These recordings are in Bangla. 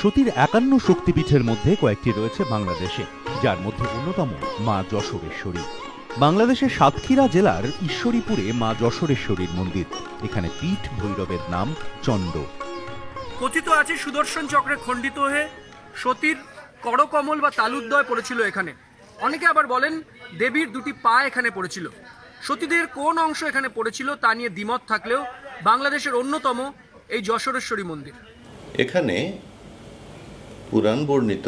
সতীর ৫১ শক্তিপীঠের মধ্যে কয়েকটি রয়েছে বাংলাদেশে, যার মধ্যে অন্যতম মা যশোরেশ্বরী। বাংলাদেশের সাতক্ষীরা জেলার ঈশ্বরীপুরে মা যশোরেশ্বরীর মন্দির। এখানে পীঠ ভৈরবের নাম চণ্ড। কথিত আছে সুদর্শন চক্রে খণ্ডিত হয়ে সতীর করকমল বা তালুদ্দয় পড়েছিল এখানে। অনেকে আবার বলেন দেবীর দুটি পা এখানে পড়েছিল। সতীদের কোন অংশ এখানে পড়েছিল তা নিয়ে দ্বিমত থাকলেও বাংলাদেশের অন্যতম এই যশোরেশ্বরী মন্দির। এখানে পুরাণ বর্ণিত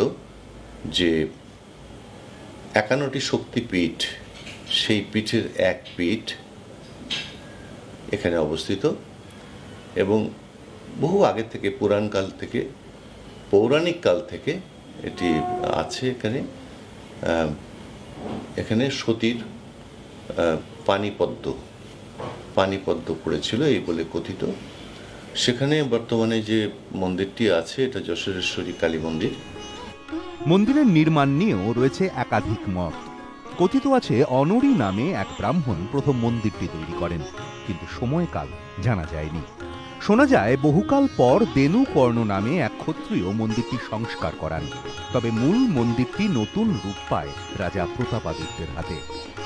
যে ৫১টি শক্তিপীঠ, সেই পীঠের এক পীঠ এখানে অবস্থিত এবং বহু আগে থেকে, পুরাণকাল থেকে, পৌরাণিক কাল থেকে এটি আছে। এখানে সতীর পানিপদ্ম পড়েছিল এই বলে কথিত। সেখানে বর্তমানে যে মন্দিরটি আছে এটা যশোরেশ্বরী কালী মন্দির। মন্দিরের নির্মাণ নিয়েও রয়েছে একাধিক মত। কথিত আছে অনরি নামে এক ব্রাহ্মণ প্রথম মন্দিরটি তৈরি করেন, কিন্তু সময়কাল জানা যায়নি। শোনা যায় বহুকাল পর দেনু কর্ণ নামে এক ক্ষত্রিয় মন্দিরটি সংস্কার করান, তবে মূল মন্দিরটি নতুন রূপ পায় রাজা প্রতাপাদিত্যের হাতে।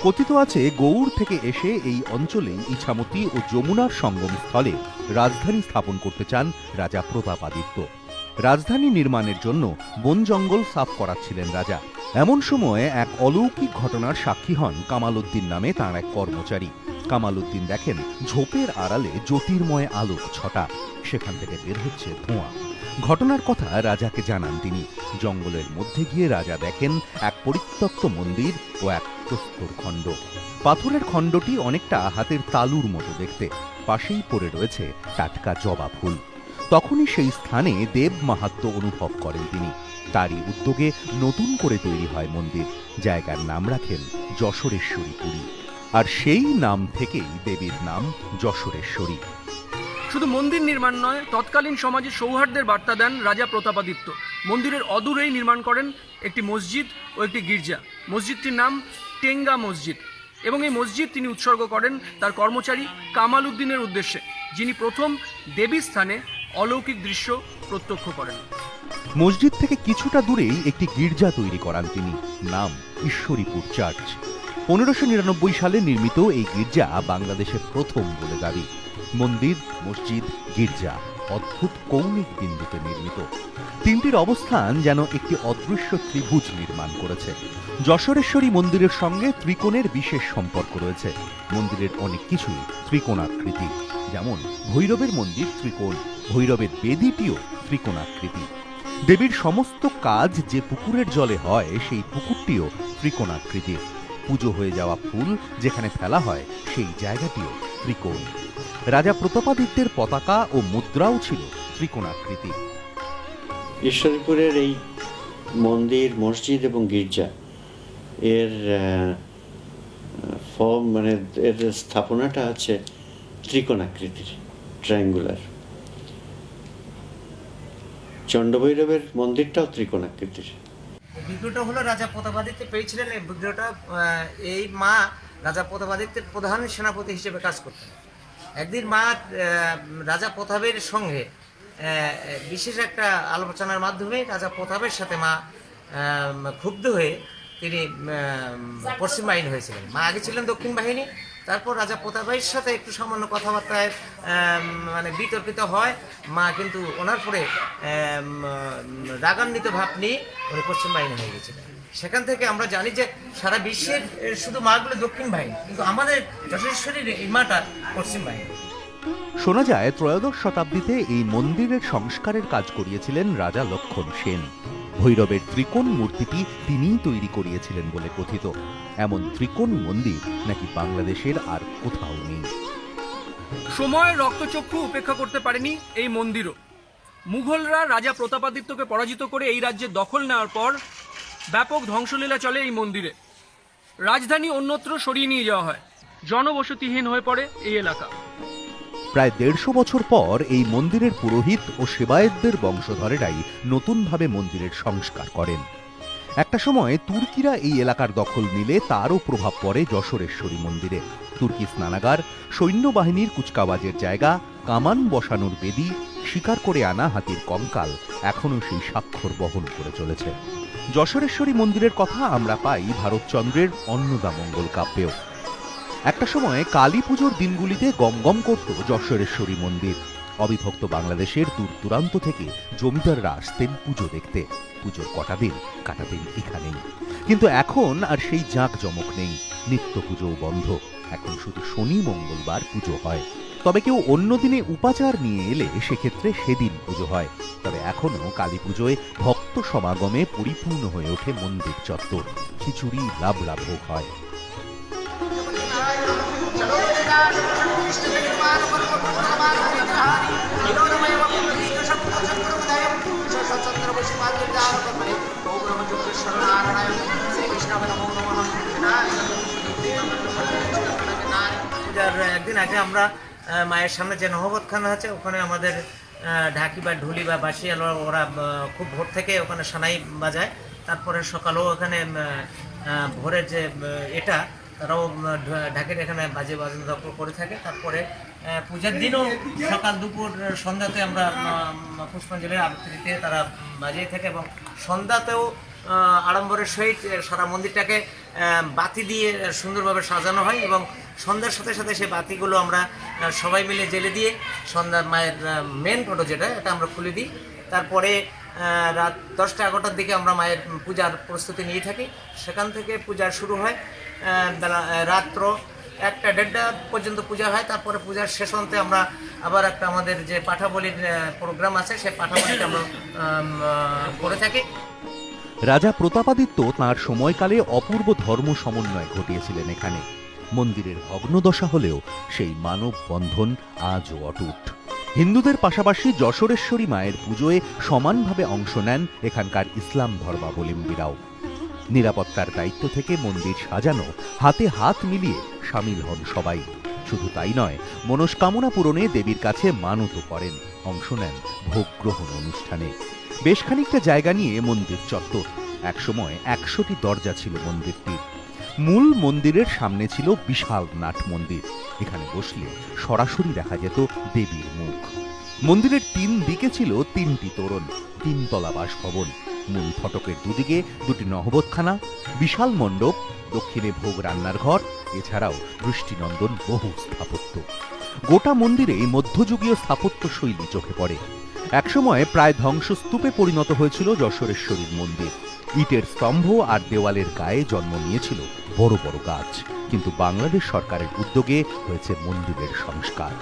কথিত আছে গৌড় থেকে এসে এই অঞ্চলেই ইছামতি ও যমুনার সঙ্গম স্থলে রাজধানী স্থাপন করতে চান রাজা প্রতাপাদিত্য। রাজধানী নির্মাণের জন্য বন জঙ্গল সাফ করাচ্ছিলেন রাজা। এমন সময় এক অলৌকিক ঘটনার সাক্ষী হন কামাল উদ্দিন নামে তাঁর এক কর্মচারী। কামাল উদ্দিন দেখেন ঝোপের আড়ালে জ্যোতির্ময় আলোক ছটা, সেখান থেকে বের হচ্ছে ধোঁয়া। ঘটনার কথা রাজাকে জানান তিনি। জঙ্গলের মধ্যে গিয়ে রাজা দেখেন এক পরিত্যক্ত মন্দির ও এক প্রস্তর খণ্ড। পাথরের খণ্ডটি অনেকটা হাতের তালুর মতো দেখতে, পাশেই পড়ে রয়েছে টাটকা জবা ফুল। তখনই সেই স্থানে দেব মাহাত্ম্য অনুভব করেন তিনি। তারই উদ্যোগে নতুন করে তৈরি হয় মন্দির। জায়গার নাম রাখেন যশোরেশ্বরী পুরী, আর সেই নাম থেকেই দেবীর নাম যশোরেশ্বরী। শুধু মন্দির নির্মাণ নয়, তৎকালীন সমাজে সৌহার্দ্যের বার্তা দেন রাজা প্রতাপাদিত্য। মন্দিরের অদূরেই নির্মাণ করেন একটি মসজিদ ও একটি গির্জা। মসজিদটির নাম টেঙ্গা মসজিদ, এবং এই মসজিদ তিনি উৎসর্গ করেন তার কর্মচারী কামাল উদ্দিনের উদ্দেশ্যে, যিনি প্রথম দেবী স্থানে অলৌকিক দৃশ্য প্রত্যক্ষ করেন। মসজিদ থেকে কিছুটা দূরেই একটি গির্জা তৈরি করান তিনি, নাম ঈশ্বরীপুর চার্চ। ১৫৯৯ সালে নির্মিত এই গির্জা বাংলাদেশের প্রথম বলে দাবি। মন্দির, মসজিদ, গির্জা অদ্ভুত কৌণিক বিন্দুতে নির্মিত। তিনটির অবস্থান যেন একটি অদৃশ্য ত্রিভুজ নির্মাণ করেছে। যশোরেশ্বরী মন্দিরের সঙ্গে ত্রিকোণের বিশেষ সম্পর্ক রয়েছে। মন্দিরের অনেক কিছুই ত্রিকোণাকৃতি, যেমন ভৈরবের মন্দির ত্রিকোণ, ভৈরবের বেদিটিও ত্রিকোণাকৃতি। দেবীর সমস্ত কাজ যে পুকুরের জলে হয় সেই পুকুরটিও ত্রিকোণাকৃতি। পুজো হয়ে যাওয়া ফুল যেখানে ফেলা হয় সেই জায়গাটিও ত্রিকোণ। রাজা প্রতাপাদিত্যের পতাকা ও মুদ্রাও ছিল ত্রিকোণাকৃতি। ঈশ্বরীপুরের এই মন্দির, মসজিদ এবং গির্জা এর ফর্ম, মানে এর স্থাপনাটা আছে ত্রিকোণাকৃতির, ট্রায়াঙ্গুলার। চণ্ডভৈরবের মন্দিরটাও ত্রিকোণাকৃতির। বিগ্রহটা হলো রাজা প্রতাপাদিত্য পেয়েছিলেন। এই বিগ্রহটা এই মা রাজা প্রতাপাদিত্যের প্রধান সেনাপতি হিসেবে কাজ করতেন। একদিন মা রাজা প্রতাপের সঙ্গে বিশেষ একটা আলোচনার মাধ্যমে রাজা প্রতাপের সাথে মা ক্ষুব্ধ হয়ে তিনি পশ্চিম বাহিনী হয়েছিলেন। মা আগে ছিলেন দক্ষিণ বাহিনী। তারপর রাজা প্রতাপের সাথে একটু সামান্য কথাবার্তায় মানে বিতর্কিত হয়। মা কিন্তু ওনার পরে রাগান্বিত ভাব নিয়ে উনি পশ্চিম বাহিনী হয়ে গেছিলেন। সেখান থেকে আমরা জানি যে সারা বিশ্বের শুধু মাগুলো দক্ষিণ বাহিনী, কিন্তু আমাদের যশোরেশ্বরীর এই মাটা পশ্চিম বাহিনী। শোনা যায় ত্রয়োদশ শতাব্দীতে এই মন্দিরের সংস্কারের কাজ করিয়েছিলেন রাজা লক্ষণ সেন। ভৈরবের ত্রিকোণ মূর্তিটি তিনিই তৈরি করিয়েছিলেন বলে কথিত। এমন ত্রিকোণ মন্দির নাকি বাংলাদেশের আর কোথাও নেই। সময় রক্তচক্ষু উপেক্ষা করতে পারেনি এই মন্দিরও। মুঘলরা রাজা প্রতাপাদিত্যকে পরাজিত করে এই রাজ্যে দখল নেওয়ার পর ব্যাপক ধ্বংসলীলা চলে এই মন্দিরে। রাজধানী অন্যত্র সরিয়ে নিয়ে যাওয়া হয়, জনবসতিহীন হয়ে পড়ে এই এলাকা। প্রায় ১৫০ বছর পর এই মন্দিরের পুরোহিত ও সেবায়েতদের বংশধরেরাই নতুনভাবে মন্দিরের সংস্কার করেন। একটা সময় তুর্কিরা এই এলাকার দখল নিলে তারও প্রভাব পড়ে যশোরেশ্বরী মন্দিরে। তুর্কি স্নানাগার, সৈন্যবাহিনীর কুচকাওয়াজের জায়গা, কামান বসানোর বেদি, শিকার করে আনা হাতির কঙ্কাল এখনো সেই স্বাক্ষর বহন করে চলেছে। যশোরেশ্বরী মন্দিরের কথা আমরা পাই ভারতচন্দ্রের অন্নদামঙ্গল কাব্যেও। একটা সময় কালী পুজোর দিনগুলিতে গমগম করত যশোরেশ্বরী মন্দির। অবিভক্ত বাংলাদেশের দূর দূরান্ত থেকে জমিদাররা আসতেন পুজো দেখতে। পুজোর কটা দিন কাটাতেন এখানেই। কিন্তু এখন আর সেই জাঁকজমক নেই, নিত্য পুজোও বন্ধ। এখন শুধু শনি মঙ্গলবার পুজো হয়। তবে কেউ অন্য দিনে উপাচার নিয়ে এলে সেক্ষেত্রে সেদিন পুজো হয়। তবে এখনো কালী পুজোয় ভক্ত সমাগমে পরিপূর্ণ হয়ে ওঠে মন্দির চত্বর। খিচুড়ি লাবড়া ভোগ হয়। একদিন আগে আমরা মায়ের সামনে যে নহবতখানা আছে ওখানে আমাদের ঢাকি বা ঢুলি বা বাঁশি ওরা খুব ভোর থেকে ওখানে সানাই বাজায়। তারপরে সকালেও ওখানে ভোরের যে এটা তারাও ঢাকের এখানে বাজে বাজনা করে থাকে। তারপরে পূজার দিনও সকাল দুপুর সন্ধ্যাতে আমরা পুষ্পাঞ্জলি আরতিতে তারা বাজিয়ে থাকে এবং সন্ধ্যাতেও আড়ম্বরের সহিত সারা মন্দিরটাকে বাতি দিয়ে সুন্দরভাবে সাজানো হয় এবং সন্ধ্যার সাথে সাথে সেই বাতিগুলো আমরা সবাই মিলে জ্বেলে দিয়ে সন্ধ্যার মায়ের মেন ফটো যেটা এটা আমরা খুলে দিই। তারপরে রাত 10টা-11টার দিকে আমরা মায়ের পূজার প্রস্তুতি নিয়ে থাকি। সেখান থেকে পূজা শুরু হয় বেলা রাত্র 1টা-1:30টা পর্যন্ত পূজা হয়। তারপরে পূজার শেষ অন্তে আমরা আবার একটা আমাদের যে পাঠাবলির প্রোগ্রাম আছে সেই পাঠাবলিটা আমরা করে থাকি। রাজা প্রতাপাদিত্য তাঁর সময়কালে অপূর্ব ধর্ম সমন্বয় ঘটিয়েছিলেন এখানে। মন্দিরের ভগ্নদশা হলেও সেই মানব বন্ধন আজও অটুট। হিন্দুদের পাশাপাশি যশোরেশ্বরী মায়ের পুজোয় সমানভাবে অংশ নেন এখানকার ইসলাম ধর্মাবলম্বীরাও। নিরাপত্তার দায়িত্ব থেকে মন্দির সাজানো, হাতে হাত মিলিয়ে সামিল হন সবাই। শুধু তাই নয়, মনস্কামনা পূরণে দেবীর কাছে মানত করেন, অংশ নেন ভোগ গ্রহণ অনুষ্ঠানে। বেশ খানিকটা জায়গা নিয়ে মন্দির চত্বর। একসময় 100টি দরজা ছিল মন্দিরটির। মূল মন্দিরের সামনে ছিল বিশাল নাট মন্দির। এখানে বসলে সরাসরি দেখা যেত দেবীর মুখ। মন্দিরের 3 দিকে ছিল 3টি তোরণ, 3 তলা বাসভবন। মূল ফটকের দুদিকে 2টি নহবতখানা, বিশাল মণ্ডপ, দক্ষিণে ভোগ রান্নার ঘর, এছাড়াও দৃষ্টিনন্দন বহু স্থাপত্য। গোটা মন্দিরে মধ্যযুগীয় স্থাপত্য শৈলী চোখে পড়ে। একসময় প্রায় ধ্বংসস্তূপে পরিণত হয়েছিল যশোরেশ্বরীর মন্দির। ইটের স্তম্ভ আর দেওয়ালের গায়ে জন্ম নিয়েছিল বড় বড় গাছ। কিন্তু বাংলাদেশ সরকারের উদ্যোগে হয়েছে মন্দিরের সংস্কার।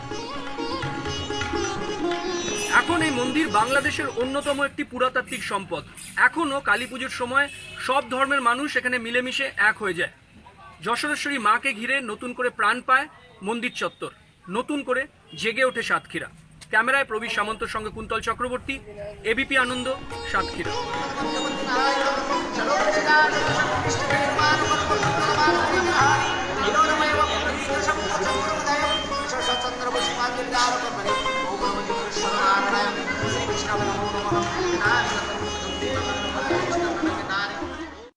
এখন এই মন্দির বাংলাদেশের অন্যতম একটি পুরাতাত্ত্বিক সম্পদ। এখনো কালী পুজোর সময় সব ধর্মের মানুষ এখানে মিলেমিশে এক হয়ে যায়। যশোরেশ্বরী মাকে ঘিরে নতুন করে প্রাণ পায় মন্দির চত্বর, নতুন করে জেগে ওঠে সাতক্ষীরা। ক্যামেরায় প্রবীর সামন্তর সঙ্গে কুন্তল চক্রবর্তী, এবিপি আনন্দ, সাতক্ষীরা।